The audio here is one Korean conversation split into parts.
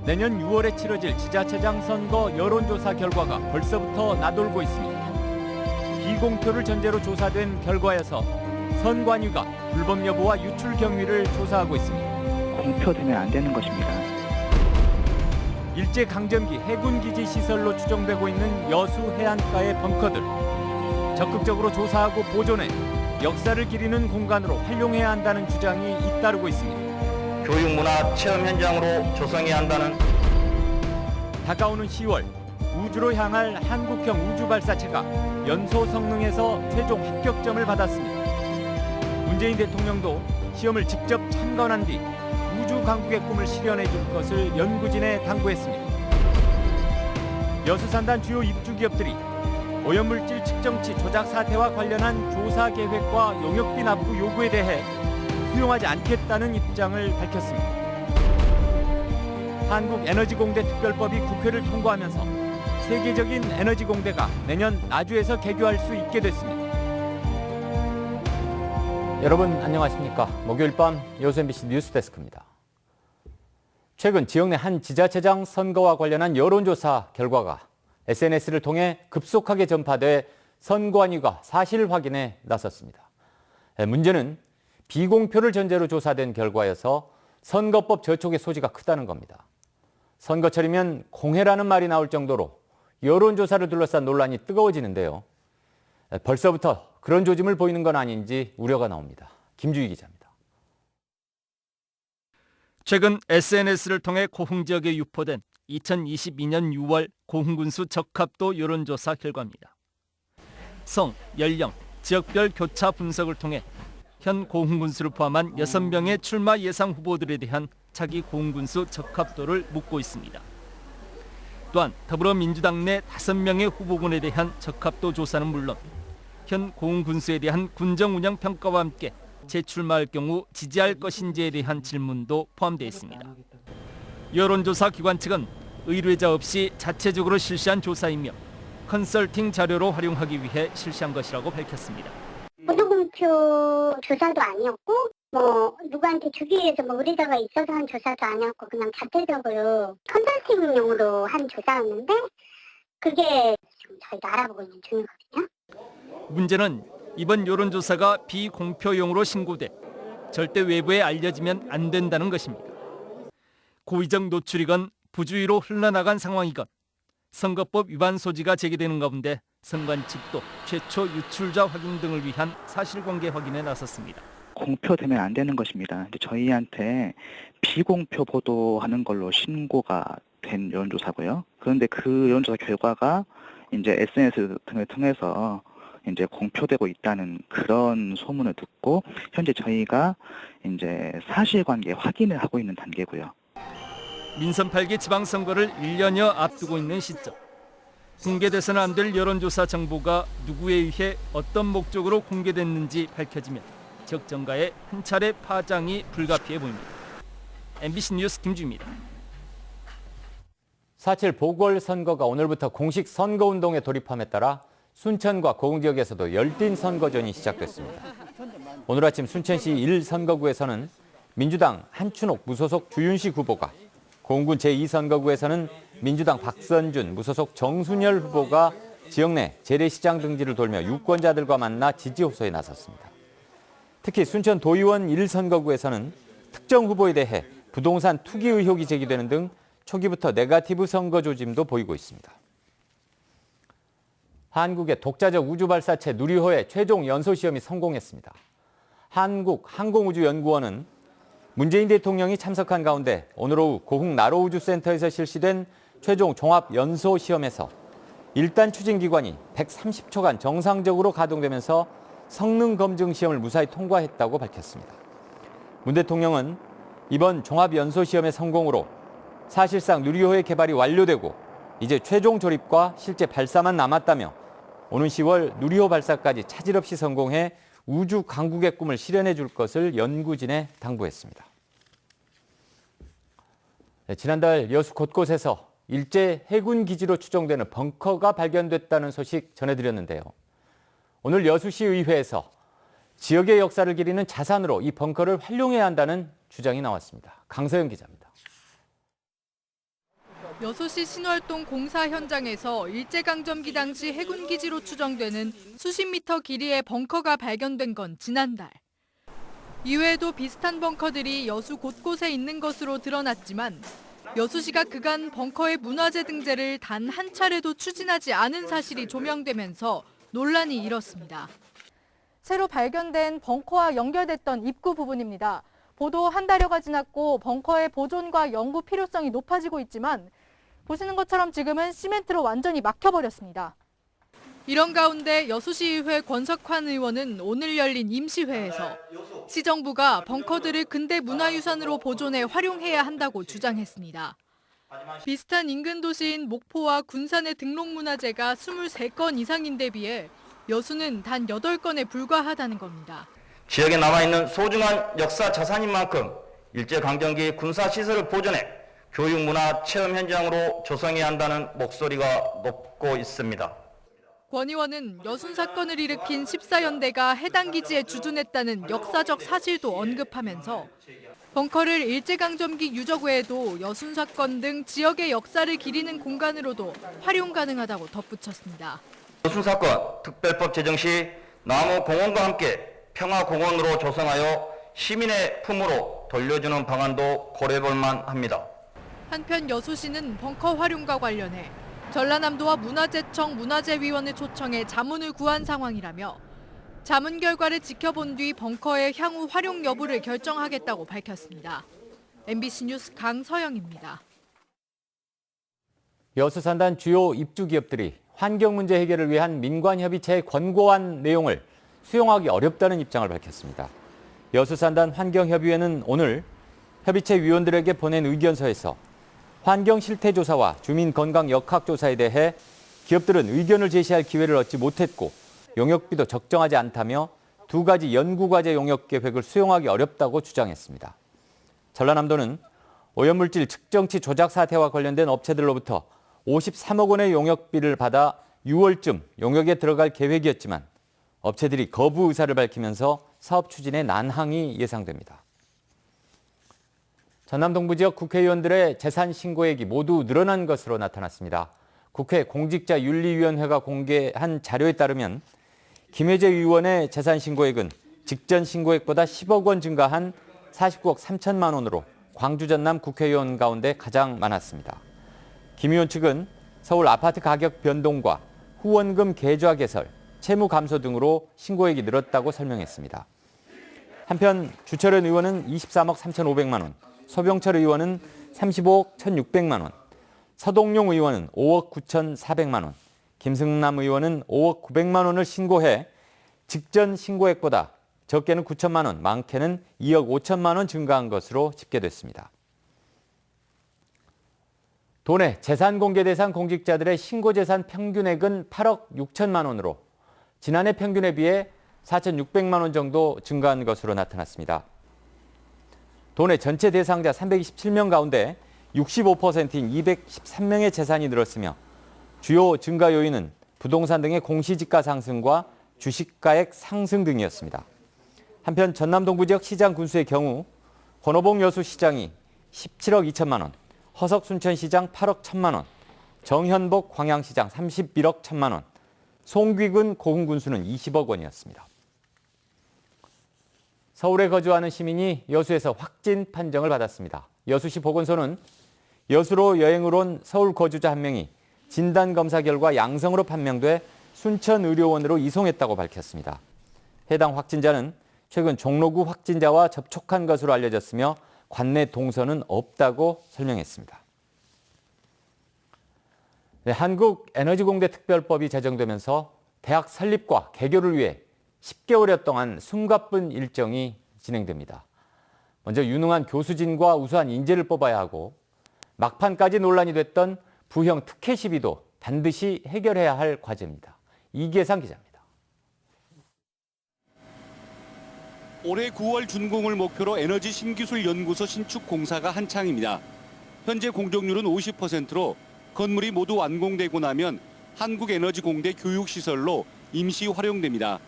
내년 6월에 치러질 지자체장 선거 여론조사 결과가 벌써부터 나돌고 있습니다. 비공표를 전제로 조사된 결과에서 선관위가 불법 여부와 유출 경위를 조사하고 있습니다. 공표되면 안 되는 것입니다. 일제강점기 해군기지 시설로 추정되고 있는 여수 해안가의 벙커들. 적극적으로 조사하고 보존해 역사를 기리는 공간으로 활용해야 한다는 주장이 잇따르고 있습니다. 교육문화 체험 현장으로 조성해야 한다는 다가오는 10월 우주로 향할 한국형 우주발사체가 연소 성능에서 최종 합격점을 받았습니다. 문재인 대통령도 시험을 직접 참관한 뒤 우주 강국의 꿈을 실현해 줄 것을 연구진에 당부했습니다. 여수산단 주요 입주 기업들이 오염물질 측정치 조작 사태와 관련한 조사 계획과 용역비 납부 요구에 대해 수용하지 않겠다는 입장을 밝혔습니다. 한국에너지공대 특별법이 국회를 통과하면서 세계적인 에너지공대가 내년 나주에서 개교할 수 있게 됐습니다. 여러분 안녕하십니까? 목요일 밤 여수 MBC 뉴스데스크입니다. 최근 지역 내 한 지자체장 선거와 관련한 여론조사 결과가 SNS를 통해 급속하게 전파돼 선관위가 사실 확인에 나섰습니다. 문제는 비공표를 전제로 조사된 결과여서 선거법 저촉의 소지가 크다는 겁니다. 선거철이면 공해라는 말이 나올 정도로 여론조사를 둘러싼 논란이 뜨거워지는데요. 벌써부터 그런 조짐을 보이는 건 아닌지 우려가 나옵니다. 김주희 기자입니다. 최근 SNS를 통해 고흥 지역에 유포된 2022년 6월 고흥군수 적합도 여론조사 결과입니다. 성, 연령, 지역별 교차 분석을 통해 현 고흥군수를 포함한 6명의 출마 예상 후보들에 대한 차기 고흥군수 적합도를 묻고 있습니다. 또한 더불어민주당 내 5명의 후보군에 대한 적합도 조사는 물론 현 고흥군수에 대한 군정 운영 평가와 함께 재출마할 경우 지지할 것인지에 대한 질문도 포함되어 있습니다. 여론조사 기관 측은 의뢰자 없이 자체적으로 실시한 조사이며 컨설팅 자료로 활용하기 위해 실시한 것이라고 밝혔습니다. 보도공표 조사도 아니었고 누구한테 주기 위해서 의뢰자가 있어서 한 조사도 아니었고 그냥 자체적으로 컨설팅용으로 한 조사였는데 그게 지금 저희가 알아보고 있는 중이거든요. 문제는 이번 여론조사가 비공표용으로 신고돼 절대 외부에 알려지면 안 된다는 것입니다. 고의적 노출이건 부주의로 흘러나간 상황이건 선거법 위반 소지가 제기되는 가운데 선관 측도 최초 유출자 확인 등을 위한 사실관계 확인에 나섰습니다. 공표되면 안 되는 것입니다. 저희한테 비공표 보도하는 걸로 신고가 된 여론조사고요. 그런데 그 여론조사 결과가 이제 SNS 등을 통해서 이제 공표되고 있다는 그런 소문을 듣고 현재 저희가 이제 사실관계 확인을 하고 있는 단계고요. 민선 8기 지방선거를 1년여 앞두고 있는 시점. 공개돼서는 안 될 여론조사 정보가 누구에 의해 어떤 목적으로 공개됐는지 밝혀지면 지역 정가에 한 차례 파장이 불가피해 보입니다. MBC 뉴스 김주희입니다. 4.7 보궐선거가 오늘부터 공식 선거운동에 돌입함에 따라 순천과 고흥 지역에서도 열띤 선거전이 시작됐습니다. 오늘 아침 순천시 1선거구에서는 민주당 한춘옥 무소속 주윤식 후보가, 고흥군 제2선거구에서는 민주당 박선준 무소속 정순열 후보가 지역 내 재래시장 등지를 돌며 유권자들과 만나 지지 호소에 나섰습니다. 특히 순천 도의원 1선거구에서는 특정 후보에 대해 부동산 투기 의혹이 제기되는 등 초기부터 네거티브 선거 조짐도 보이고 있습니다. 한국의 독자적 우주발사체 누리호의 최종 연소시험이 성공했습니다. 한국항공우주연구원은 문재인 대통령이 참석한 가운데 오늘 오후 고흥 나로우주센터에서 실시된 최종 종합연소시험에서 1단 추진기관이 130초간 정상적으로 가동되면서 성능 검증 시험을 무사히 통과했다고 밝혔습니다. 문 대통령은 이번 종합연소시험의 성공으로 사실상 누리호의 개발이 완료되고 이제 최종 조립과 실제 발사만 남았다며 오는 10월 누리호 발사까지 차질 없이 성공해 우주 강국의 꿈을 실현해 줄 것을 연구진에 당부했습니다. 지난달 여수 곳곳에서 일제 해군 기지로 추정되는 벙커가 발견됐다는 소식 전해드렸는데요. 오늘 여수시 의회에서 지역의 역사를 기리는 자산으로 이 벙커를 활용해야 한다는 주장이 나왔습니다. 강서영 기자입니다. 여수시 신월동 공사 현장에서 일제강점기 당시 해군기지로 추정되는 수십 미터 길이의 벙커가 발견된 건 지난달. 이외에도 비슷한 벙커들이 여수 곳곳에 있는 것으로 드러났지만 여수시가 그간 벙커의 문화재 등재를 단 한 차례도 추진하지 않은 사실이 조명되면서 논란이 일었습니다. 새로 발견된 벙커와 연결됐던 입구 부분입니다. 보도 한 달여가 지났고 벙커의 보존과 연구 필요성이 높아지고 있지만 보시는 것처럼 지금은 시멘트로 완전히 막혀버렸습니다. 이런 가운데 여수시의회 권석환 의원은 오늘 열린 임시회에서 시정부가 벙커들을 근대 문화유산으로 보존해 활용해야 한다고 주장했습니다. 비슷한 인근 도시인 목포와 군산의 등록문화재가 23건 이상인데 비해 여수는 단 8건에 불과하다는 겁니다. 지역에 남아있는 소중한 역사 자산인 만큼 일제강점기 군사시설을 보존해 교육, 문화, 체험 현장으로 조성해야 한다는 목소리가 높고 있습니다. 권 의원은 여순 사건을 일으킨 14연대가 해당 기지에 주둔했다는 역사적 사실도 언급하면서 벙커를 일제강점기 유적 외에도 여순 사건 등 지역의 역사를 기리는 공간으로도 활용 가능하다고 덧붙였습니다. 여순 사건 특별법 제정 시 나무공원과 함께 평화공원으로 조성하여 시민의 품으로 돌려주는 방안도 고려해볼 만합니다. 한편 여수시는 벙커 활용과 관련해 전라남도와 문화재청 문화재위원회 초청해 자문을 구한 상황이라며 자문 결과를 지켜본 뒤 벙커의 향후 활용 여부를 결정하겠다고 밝혔습니다. MBC 뉴스 강서영입니다. 여수산단 주요 입주 기업들이 환경 문제 해결을 위한 민관협의체의 권고안 내용을 수용하기 어렵다는 입장을 밝혔습니다. 여수산단 환경협의회는 오늘 협의체 위원들에게 보낸 의견서에서 환경 실태조사와 주민건강 역학조사에 대해 기업들은 의견을 제시할 기회를 얻지 못했고 용역비도 적정하지 않다며 두 가지 연구과제 용역 계획을 수용하기 어렵다고 주장했습니다. 전라남도는 오염물질 측정치 조작 사태와 관련된 업체들로부터 53억 원의 용역비를 받아 6월쯤 용역에 들어갈 계획이었지만 업체들이 거부 의사를 밝히면서 사업 추진에 난항이 예상됩니다. 전남 동부 지역 국회의원들의 재산 신고액이 모두 늘어난 것으로 나타났습니다. 국회 공직자윤리위원회가 공개한 자료에 따르면 김혜재 의원의 재산 신고액은 직전 신고액보다 10억 원 증가한 49억 3천만 원으로 광주 전남 국회의원 가운데 가장 많았습니다. 김 의원 측은 서울 아파트 가격 변동과 후원금 계좌 개설, 채무 감소 등으로 신고액이 늘었다고 설명했습니다. 한편 주철현 의원은 23억 3,500만 원, 소병철 의원은 35억 1,600만 원, 서동용 의원은 5억 9,400만 원, 김승남 의원은 5억 900만 원을 신고해 직전 신고액보다 적게는 9천만 원, 많게는 2억 5천만 원 증가한 것으로 집계됐습니다. 도내 재산 공개 대상 공직자들의 신고재산 평균액은 8억 6천만 원으로 지난해 평균에 비해 4,600만 원 정도 증가한 것으로 나타났습니다. 도내 전체 대상자 327명 가운데 65%인 213명의 재산이 늘었으며 주요 증가 요인은 부동산 등의 공시지가 상승과 주식가액 상승 등이었습니다. 한편 전남 동부 지역 시장 군수의 경우 권오봉 여수시장이 17억 2천만 원, 허석 순천시장 8억 1천만 원, 정현복 광양시장 31억 1천만 원, 송귀근 고흥 군수는 20억 원이었습니다. 서울에 거주하는 시민이 여수에서 확진 판정을 받았습니다. 여수시 보건소는 여수로 여행을 온 서울 거주자 한 명이 진단검사 결과 양성으로 판명돼 순천의료원으로 이송했다고 밝혔습니다. 해당 확진자는 최근 종로구 확진자와 접촉한 것으로 알려졌으며 관내 동선은 없다고 설명했습니다. 네, 한국에너지공대 특별법이 제정되면서 대학 설립과 개교를 위해 10개월여 동안 숨가쁜 일정이 진행됩니다. 먼저 유능한 교수진과 우수한 인재를 뽑아야 하고 막판까지 논란이 됐던 부형 특혜 시비도 반드시 해결해야 할 과제입니다. 이계상 기자입니다. 올해 9월 준공을 목표로 에너지 신기술 연구소 신축 공사가 한창입니다. 현재 공정률은 50%로 건물이 모두 완공되고 나면 한국에너지공대 교육시설로 임시 활용됩니다.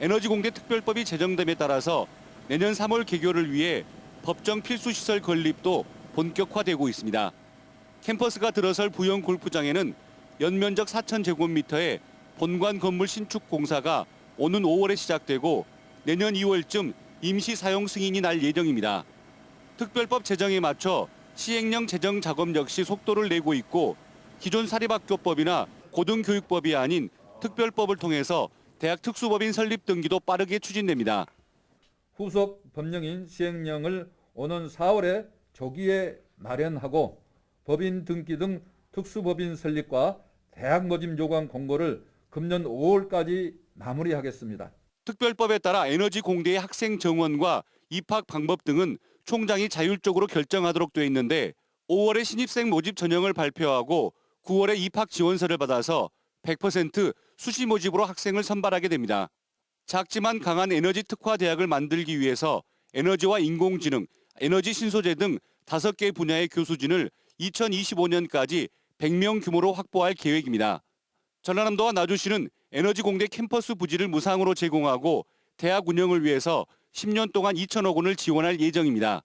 에너지공대 특별법이 제정됨에 따라서 내년 3월 개교를 위해 법정 필수시설 건립도 본격화되고 있습니다. 캠퍼스가 들어설 부영 골프장에는 연면적 4,000제곱미터의 본관 건물 신축 공사가 오는 5월에 시작되고 내년 2월쯤 임시 사용 승인이 날 예정입니다. 특별법 제정에 맞춰 시행령 제정 작업 역시 속도를 내고 있고 기존 사립학교법이나 고등교육법이 아닌 특별법을 통해서 대학 특수법인 설립 등기도 빠르게 추진됩니다. 후속 법령인 시행령을 오는 4월에 조기에 마련하고 법인 등기 등 특수법인 설립과 대학 모집 요강 공고를 금년 5월까지 마무리하겠습니다. 특별법에 따라 에너지 공대의 학생 정원과 입학 방법 등은 총장이 자율적으로 결정하도록 돼 있는데 5월에 신입생 모집 전형을 발표하고 9월에 입학 지원서를 받아서 100% 수시 모집으로 학생을 선발하게 됩니다. 작지만 강한 에너지 특화 대학을 만들기 위해서 에너지와 인공지능, 에너지 신소재 등 5개 분야의 교수진을 2025년까지 100명 규모로 확보할 계획입니다. 전라남도와 나주시는 에너지 공대 캠퍼스 부지를 무상으로 제공하고 대학 운영을 위해서 10년 동안 2천억 원을 지원할 예정입니다.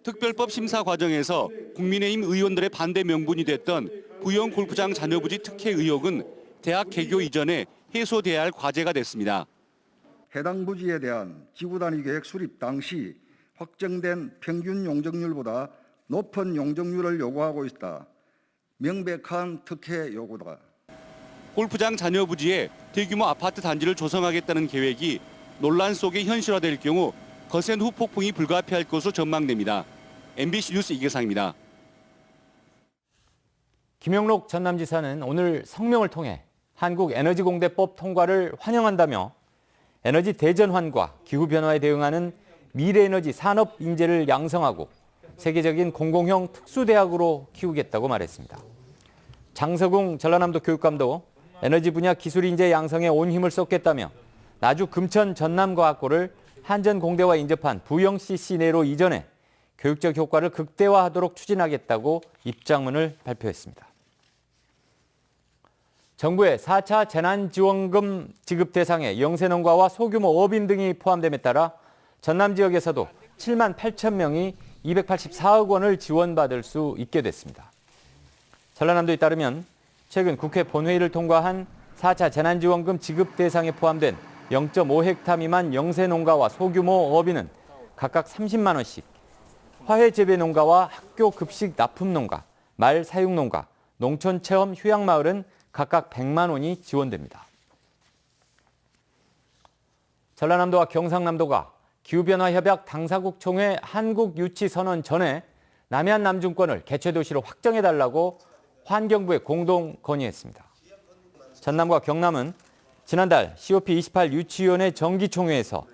특별법 심사 과정에서 국민의힘 의원들의 반대 명분이 됐던 부영 골프장 잔여부지 특혜 의혹은 대학 개교 이전에 해소돼야 할 과제가 됐습니다. 해당 부지에 대한 지구단위 계획 수립 당시 확정된 평균 용적률보다 높은 용적률을 요구하고 있다. 명백한 특혜 요구다. 골프장 잔여 부지에 대규모 아파트 단지를 조성하겠다는 계획이 논란 속에 현실화될 경우 거센 후폭풍이 불가피할 것으로 전망됩니다. MBC 뉴스 이계상입니다. 김영록 전남지사는 오늘 성명을 통해 한국에너지공대법 통과를 환영한다며 에너지 대전환과 기후변화에 대응하는 미래에너지 산업 인재를 양성하고 세계적인 공공형 특수대학으로 키우겠다고 말했습니다. 장서궁 전라남도 교육감도 에너지 분야 기술 인재 양성에 온 힘을 쏟겠다며 나주 금천 전남과학고를 한전공대와 인접한 부영-CC 내로 이전해 교육적 효과를 극대화하도록 추진하겠다고 입장문을 발표했습니다. 정부의 4차 재난지원금 지급 대상에 영세농가와 소규모 어민 등이 포함됨에 따라 전남 지역에서도 7만 8천 명이 284억 원을 지원받을 수 있게 됐습니다. 전라남도에 따르면 최근 국회 본회의를 통과한 4차 재난지원금 지급 대상에 포함된 0.5헥타 미만 영세농가와 소규모 어민은 각각 30만 원씩, 화훼재배농가와 학교급식 납품농가, 말사육농가, 농촌체험 휴양마을은 각각 100만 원이 지원됩니다. 전라남도와 경상남도가 기후변화협약 당사국 총회 한국유치선언 전에 남해안 남중권을 개최도시로 확정해달라고 환경부에 공동 건의했습니다. 전남과 경남은 지난달 COP28 유치위원회 정기총회에서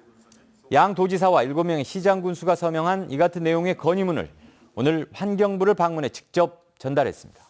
양 도지사와 7명의 시장 군수가 서명한 이 같은 내용의 건의문을 오늘 환경부를 방문해 직접 전달했습니다.